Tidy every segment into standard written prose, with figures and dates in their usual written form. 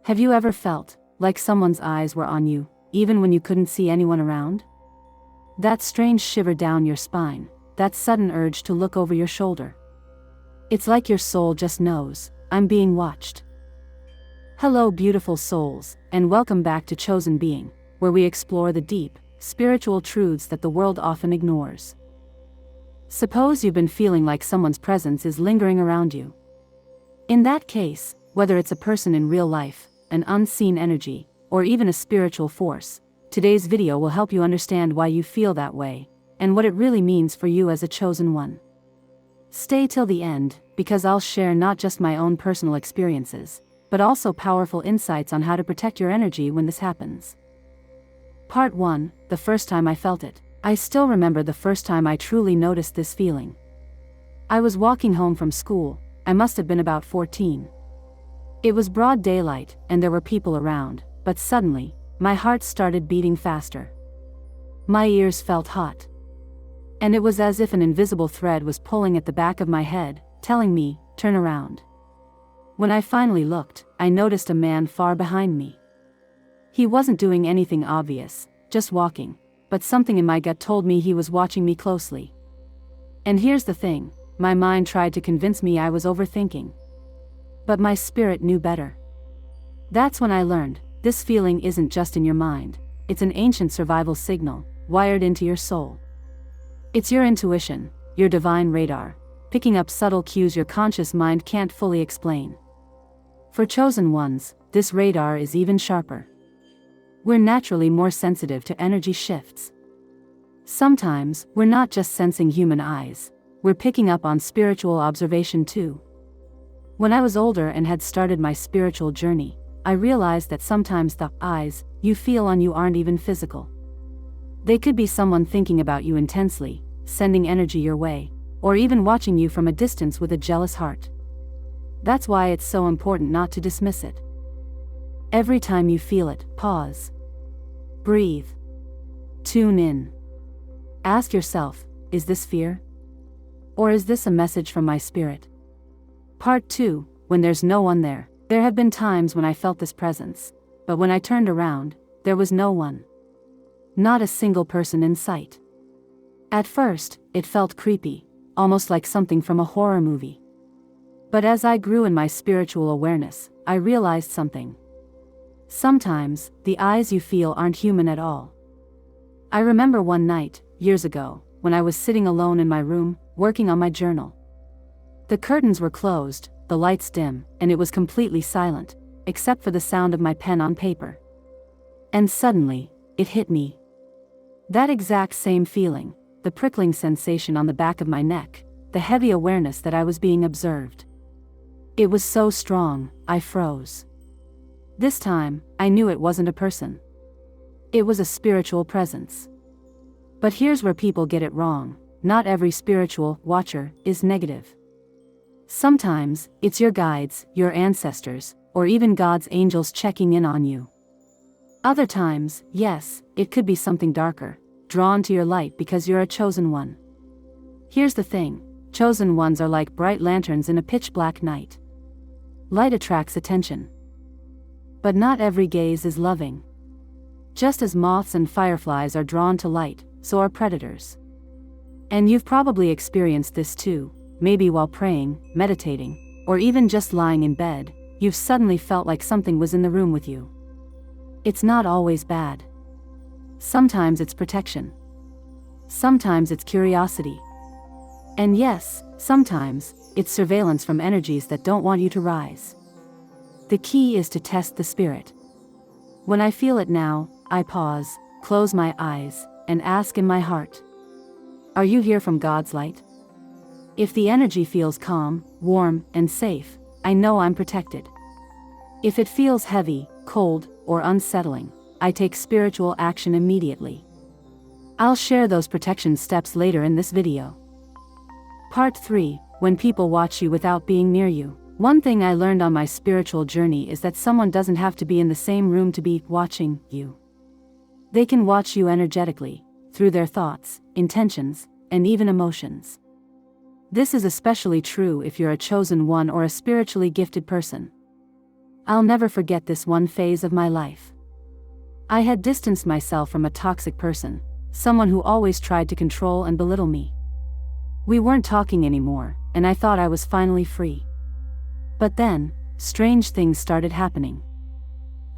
Have you ever felt like someone's eyes were on you, even when you couldn't see anyone around? That strange shiver down your spine, that sudden urge to look over your shoulder. It's like your soul just knows, I'm being watched. Hello beautiful souls, and welcome back to Chosen Being, where we explore the deep, spiritual truths that the world often ignores. Suppose you've been feeling like someone's presence is lingering around you. In that case, whether it's a person in real life, an unseen energy, or even a spiritual force, today's video will help you understand why you feel that way, and what it really means for you as a chosen one. Stay till the end, because I'll share not just my own personal experiences, but also powerful insights on how to protect your energy when this happens. Part 1, the first time I felt it. I still remember the first time I truly noticed this feeling. I was walking home from school. I must have been about 14. It was broad daylight, and there were people around, but suddenly, my heart started beating faster. My ears felt hot. And it was as if an invisible thread was pulling at the back of my head, telling me, turn around. When I finally looked, I noticed a man far behind me. He wasn't doing anything obvious, just walking, but something in my gut told me he was watching me closely. And here's the thing, my mind tried to convince me I was overthinking. But my spirit knew better. That's when I learned, this feeling isn't just in your mind, it's an ancient survival signal, wired into your soul. It's your intuition, your divine radar, picking up subtle cues your conscious mind can't fully explain. For chosen ones, this radar is even sharper. We're naturally more sensitive to energy shifts. Sometimes, we're not just sensing human eyes, we're picking up on spiritual observation too. When I was older and had started my spiritual journey, I realized that sometimes the eyes you feel on you aren't even physical. They could be someone thinking about you intensely, sending energy your way, or even watching you from a distance with a jealous heart. That's why it's so important not to dismiss it. Every time you feel it, pause. Breathe. Tune in. Ask yourself, is this fear? Or is this a message from my spirit? Part 2, when there's no one there. There have been times when I felt this presence, but when I turned around, there was no one. Not a single person in sight. At first, it felt creepy, almost like something from a horror movie. But as I grew in my spiritual awareness, I realized something. Sometimes, the eyes you feel aren't human at all. I remember one night, years ago, when I was sitting alone in my room, working on my journal. The curtains were closed, the lights dim, and it was completely silent, except for the sound of my pen on paper. And suddenly, it hit me. That exact same feeling, the prickling sensation on the back of my neck, the heavy awareness that I was being observed. It was so strong, I froze. This time, I knew it wasn't a person. It was a spiritual presence. But here's where people get it wrong, not every spiritual watcher is negative. Sometimes, it's your guides, your ancestors, or even God's angels checking in on you. Other times, yes, it could be something darker, drawn to your light because you're a chosen one. Here's the thing, chosen ones are like bright lanterns in a pitch-black night. Light attracts attention. But not every gaze is loving. Just as moths and fireflies are drawn to light, so are predators. And you've probably experienced this too. Maybe while praying, meditating, or even just lying in bed, you've suddenly felt like something was in the room with you. It's not always bad. Sometimes it's protection. Sometimes it's curiosity. And yes, sometimes, it's surveillance from energies that don't want you to rise. The key is to test the spirit. When I feel it now, I pause, close my eyes, and ask in my heart, are you here from God's light? If the energy feels calm, warm, and safe, I know I'm protected. If it feels heavy, cold, or unsettling, I take spiritual action immediately. I'll share those protection steps later in this video. Part 3, when people watch you without being near you. One thing I learned on my spiritual journey is that someone doesn't have to be in the same room to be watching you. They can watch you energetically, through their thoughts, intentions, and even emotions. This is especially true if you're a chosen one or a spiritually gifted person. I'll never forget this one phase of my life. I had distanced myself from a toxic person, someone who always tried to control and belittle me. We weren't talking anymore, and I thought I was finally free. But then, strange things started happening.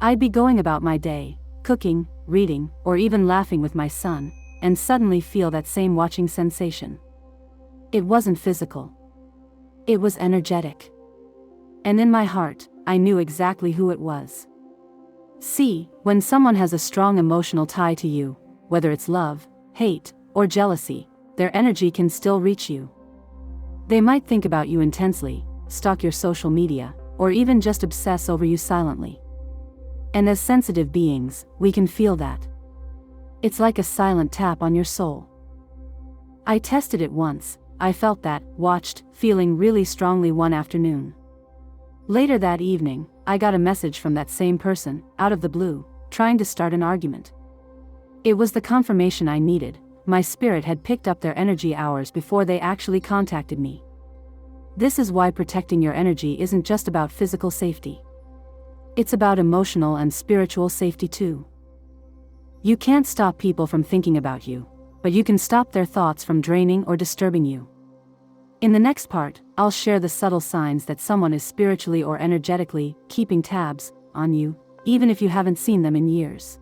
I'd be going about my day, cooking, reading, or even laughing with my son, and suddenly feel that same watching sensation. It wasn't physical. It was energetic. And in my heart, I knew exactly who it was. See, when someone has a strong emotional tie to you, whether it's love, hate, or jealousy, their energy can still reach you. They might think about you intensely, stalk your social media, or even just obsess over you silently. And as sensitive beings, we can feel that. It's like a silent tap on your soul. I tested it once. I felt that, watched, feeling really strongly one afternoon. Later that evening, I got a message from that same person, out of the blue, trying to start an argument. It was the confirmation I needed. My spirit had picked up their energy hours before they actually contacted me. This is why protecting your energy isn't just about physical safety. It's about emotional and spiritual safety too. You can't stop people from thinking about you, but you can stop their thoughts from draining or disturbing you. In the next part, I'll share the subtle signs that someone is spiritually or energetically keeping tabs on you, even if you haven't seen them in years.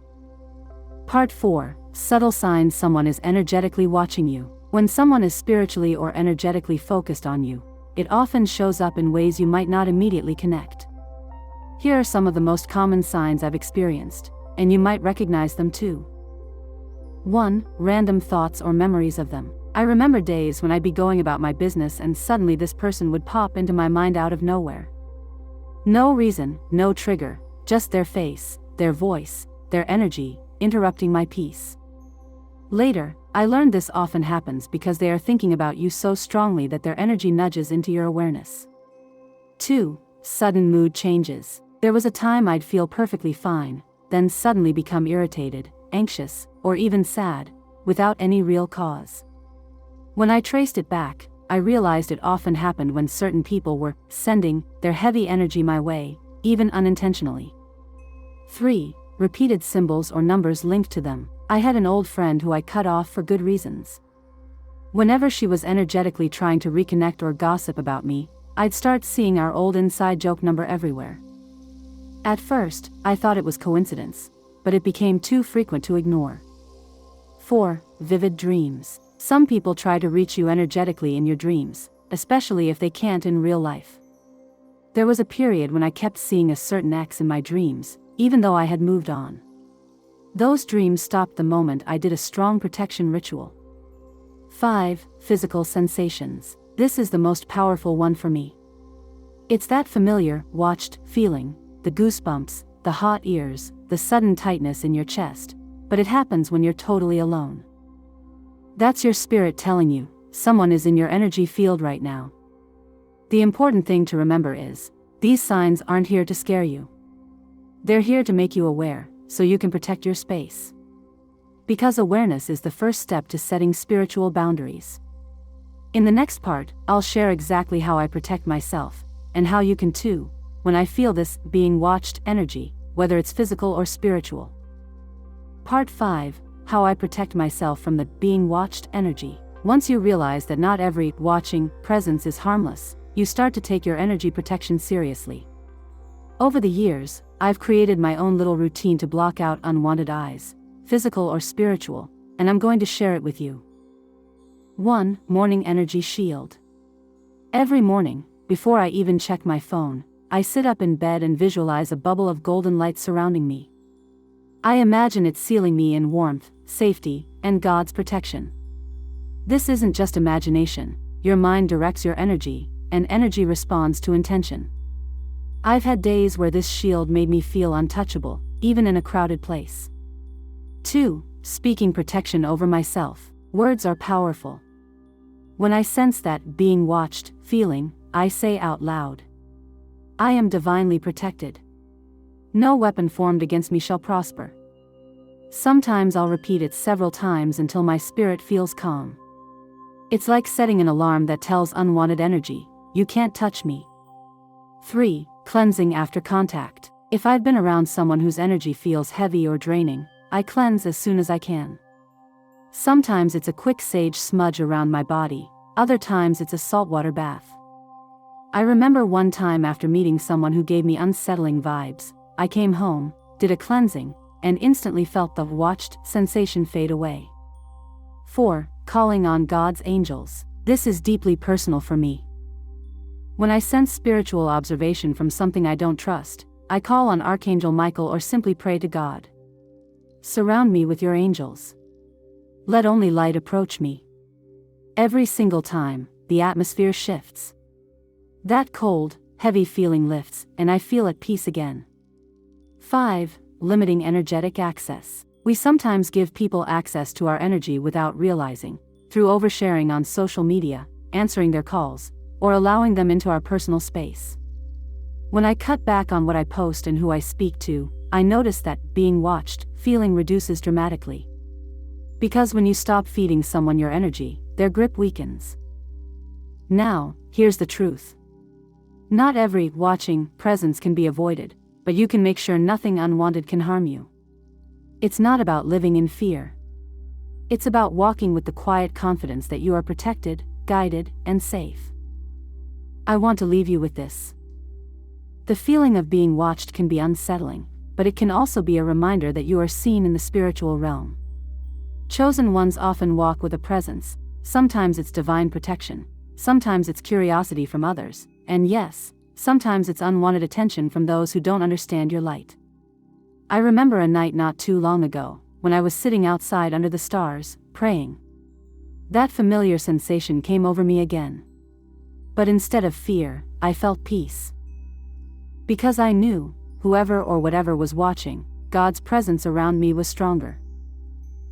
Part 4. Subtle signs someone is energetically watching you. When someone is spiritually or energetically focused on you, it often shows up in ways you might not immediately connect. Here are some of the most common signs I've experienced, and you might recognize them too. 1. Random thoughts or memories of them. I remember days when I'd be going about my business and suddenly this person would pop into my mind out of nowhere. No reason, no trigger, just their face, their voice, their energy, interrupting my peace. Later, I learned this often happens because they are thinking about you so strongly that their energy nudges into your awareness. 2. Sudden mood changes. There was a time I'd feel perfectly fine, then suddenly become irritated, anxious, or even sad, without any real cause. When I traced it back, I realized it often happened when certain people were sending their heavy energy my way, even unintentionally. 3. Repeated symbols or numbers linked to them. I had an old friend who I cut off for good reasons. Whenever she was energetically trying to reconnect or gossip about me, I'd start seeing our old inside joke number everywhere. At first, I thought it was coincidence, but it became too frequent to ignore. 4. Vivid dreams. Some people try to reach you energetically in your dreams, especially if they can't in real life. There was a period when I kept seeing a certain ex in my dreams, even though I had moved on. Those dreams stopped the moment I did a strong protection ritual. 5. Physical sensations. This is the most powerful one for me. It's that familiar, watched feeling, the goosebumps, the hot ears, the sudden tightness in your chest, but it happens when you're totally alone. That's your spirit telling you, someone is in your energy field right now. The important thing to remember is, these signs aren't here to scare you. They're here to make you aware, so you can protect your space. Because awareness is the first step to setting spiritual boundaries. In the next part, I'll share exactly how I protect myself, and how you can too, when I feel this being watched energy, whether it's physical or spiritual. Part 5. How I protect myself from the being watched energy. Once you realize that not every watching presence is harmless, you start to take your energy protection seriously. Over the years, I've created my own little routine to block out unwanted eyes, physical or spiritual, and I'm going to share it with you. 1. Morning energy shield. Every morning, before I even check my phone, I sit up in bed and visualize a bubble of golden light surrounding me. I imagine it sealing me in warmth, safety, and God's protection. This isn't just imagination. Your mind directs your energy, and energy responds to intention. I've had days where this shield made me feel untouchable, even in a crowded place. 2. Speaking protection over myself. Words are powerful. When I sense that being watched feeling, I say out loud, I am divinely protected. No weapon formed against me shall prosper. Sometimes I'll repeat it several times until my spirit feels calm. It's like setting an alarm that tells unwanted energy, you can't touch me. 3. Cleansing after contact. If I've been around someone whose energy feels heavy or draining, I cleanse as soon as I can. Sometimes it's a quick sage smudge around my body, other times it's a saltwater bath. I remember one time after meeting someone who gave me unsettling vibes, I came home, did a cleansing, and instantly felt the watched sensation fade away. 4. Calling on God's angels. This is deeply personal for me. When I sense spiritual observation from something I don't trust, I call on Archangel Michael or simply pray to God. Surround me with your angels. Let only light approach me. Every single time, the atmosphere shifts. That cold, heavy feeling lifts, and I feel at peace again. 5. Limiting energetic access. We sometimes give people access to our energy without realizing, through oversharing on social media, answering their calls, or allowing them into our personal space. When I cut back on what I post and who I speak to, I notice that being watched feeling reduces dramatically. Because when you stop feeding someone your energy, their grip weakens. Now, here's the truth. Not every watching presence can be avoided, but you can make sure nothing unwanted can harm you. It's not about living in fear. It's about walking with the quiet confidence that you are protected, guided, and safe. I want to leave you with this. The feeling of being watched can be unsettling, but it can also be a reminder that you are seen in the spiritual realm. Chosen ones often walk with a presence. Sometimes it's divine protection, sometimes it's curiosity from others, and yes, sometimes it's unwanted attention from those who don't understand your light. I remember a night not too long ago, when I was sitting outside under the stars, praying. That familiar sensation came over me again. But instead of fear, I felt peace. Because I knew, whoever or whatever was watching, God's presence around me was stronger.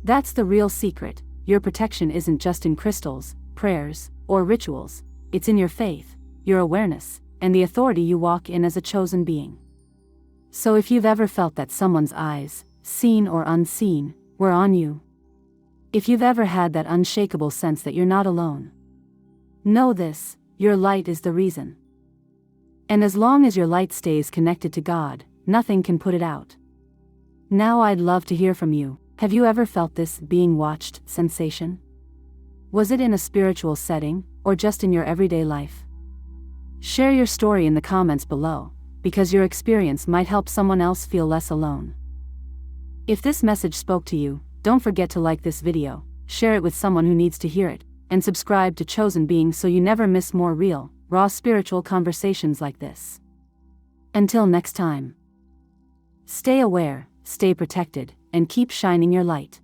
That's the real secret. Your protection isn't just in crystals, prayers, or rituals, it's in your faith, your awareness, and the authority you walk in as a chosen being. So if you've ever felt that someone's eyes, seen or unseen, were on you, if you've ever had that unshakable sense that you're not alone, know this, your light is the reason. And as long as your light stays connected to God, nothing can put it out. Now I'd love to hear from you. Have you ever felt this being watched sensation? Was it in a spiritual setting, or just in your everyday life? Share your story in the comments below, because your experience might help someone else feel less alone. If this message spoke to you, don't forget to like this video, share it with someone who needs to hear it, and subscribe to Chosen Being so you never miss more real, raw spiritual conversations like this. Until next time. Stay aware, stay protected, and keep shining your light.